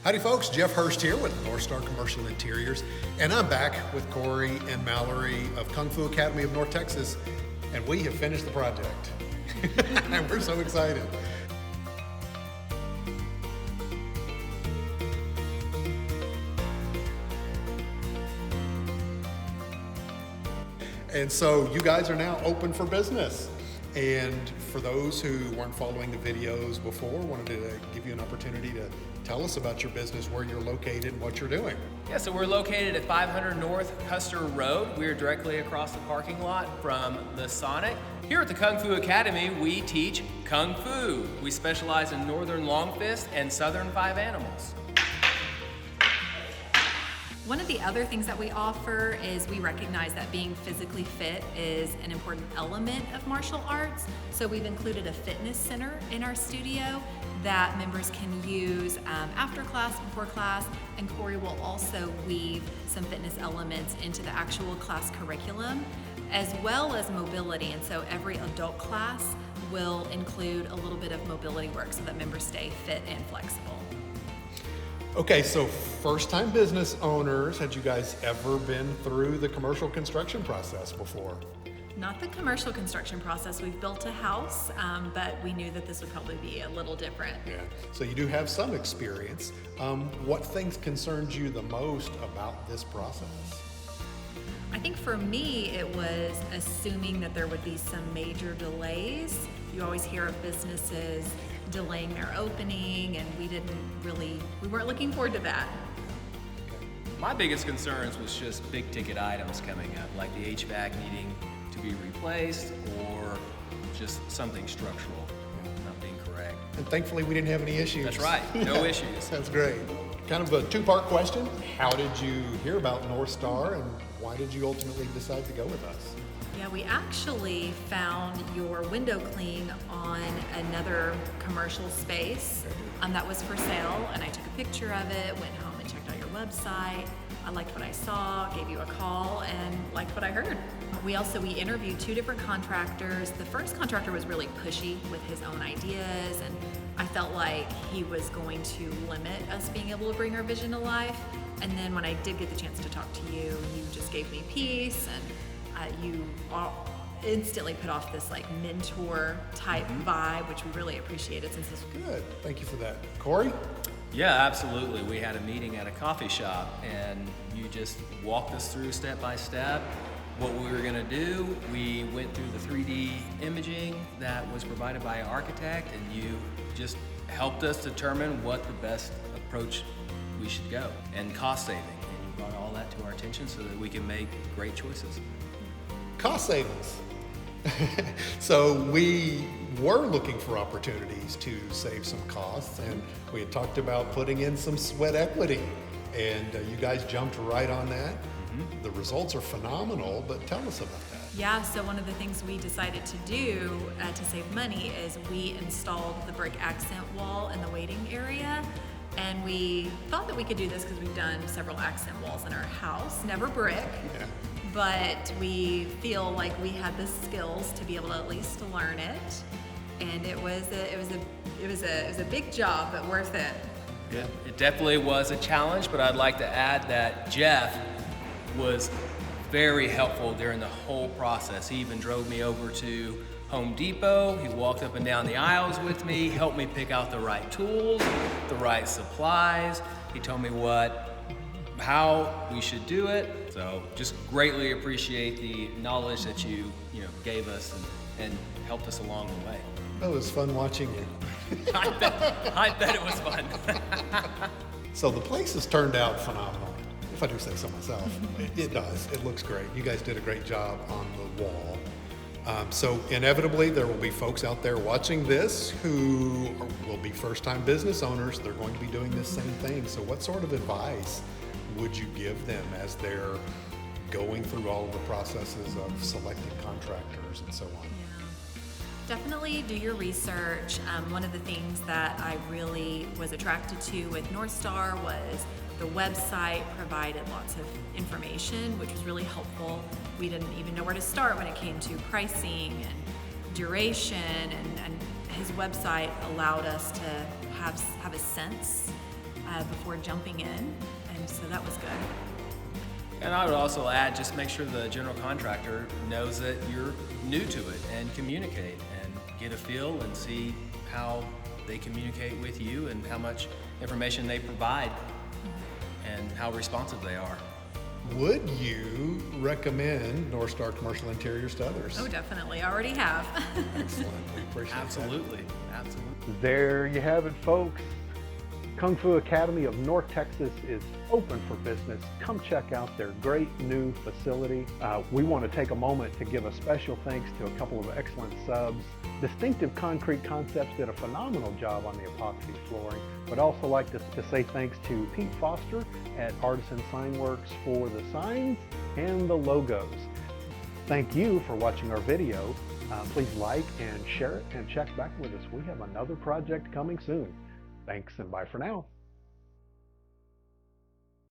Howdy folks, Jeff Hurst here with NorthStar Commercial Interiors, and I'm back with Cory and Mallory of Kung Fu Academy of North Texas, and we have finished the project. And we're so excited. And so you guys are now open for business. And for those who weren't following the videos before, wanted to give you an opportunity to tell us about your business, where you're located, and what you're doing. Yeah, so we're located at 500 North Custer Road. We're directly across the parking lot from the Sonic. Here at the Kung Fu Academy, we teach Kung Fu. We specialize in Northern Long Fist and Southern Five Animals. One of the other things that we offer is we recognize that being physically fit is an important element of martial arts. So we've included a fitness center in our studio that members can use after class, before class, and Cory will also weave some fitness elements into the actual class curriculum, as well as mobility. And so every adult class will include a little bit of mobility work so that members stay fit and flexible. Okay, so first-time business owners, had you guys ever been through the commercial construction process before? Not the commercial construction process. We've built a house, but we knew that this would probably be a little different. Yeah, so you do have some experience. What things concerned you the most about this process? I think for me, it was assuming that there would be some major delays. You always hear of businesses delaying their opening, and we weren't looking forward to that. My biggest concerns was just big ticket items coming up, like the HVAC needing to be replaced or just something structural not being correct. And thankfully we didn't have any issues. That's right, no issues. That's great. Kind of a two-part question. How did you hear about NorthStar, and why did you ultimately decide to go with us? Yeah, we actually found your window cling on another commercial space that was for sale, and I took a picture of it, went home and checked out your website. I liked what I saw, gave you a call, and liked what I heard. We interviewed two different contractors. The first contractor was really pushy with his own ideas, and I felt like he was going to limit us being able to bring our vision to life. And then when I did get the chance to talk to you, you just gave me peace, and you instantly put off this like mentor type vibe, which we really appreciated since this. Good, thank you for that. Cory? Yeah, absolutely. We had a meeting at a coffee shop, and you just walked us through step by step what we were gonna do. We went through the 3D imaging that was provided by an architect, and you just helped us determine what the best approach we should go, and cost saving. And you brought all that to our attention so that we can make great choices. Cost savings. So we were looking for opportunities to save some costs, and we had talked about putting in some sweat equity, and you guys jumped right on that. The results are phenomenal, but tell us about that. Yeah, so one of the things we decided to do to save money is we installed the brick accent wall in the waiting area. And we thought that we could do this because we've done several accent walls in our house, never brick. Yeah. But we feel like we had the skills to be able to at least learn it, and it was a big job, but worth it. Yeah, it definitely was a challenge, but I'd like to add that Jeff was very helpful during the whole process. He even drove me over to Home Depot. He walked up and down the aisles with me, helped me pick out the right tools, the right supplies. He told me how we should do it. So just greatly appreciate the knowledge that you gave us and helped us along the way. It was fun watching you. I bet it was fun. So the place has turned out phenomenal, if I do say so myself. It does. It looks great. You guys did a great job on the wall. So inevitably there will be folks out there watching this who will be first-time business owners. They're going to be doing this same thing. So what sort of advice would you give them as they're going through all of the processes of selecting contractors and so on? Yeah. Definitely do your research. One of the things that I really was attracted to with NorthStar was the website provided lots of information, which was really helpful. We didn't even know where to start when it came to pricing and duration, and his website allowed us to have a sense before jumping in, and so that was good. And I would also add, just make sure the general contractor knows that you're new to it and communicate and get a feel and see how they communicate with you and how much information they provide and how responsive they are. Would you recommend NorthStar Commercial Interiors to others? Oh, definitely. I already have. Excellent. We appreciate Absolutely, absolutely. There you have it, folks. Kung Fu Academy of North Texas is open for business. Come check out their great new facility. We want to take a moment to give a special thanks to a couple of excellent subs. Distinctive Concrete Concepts did a phenomenal job on the epoxy flooring, but also like to say thanks to Pete Foster at Artisan Sign Works for the signs and the logos. Thank you for watching our video. Please like and share it and check back with us. We have another project coming soon. Thanks and bye for now.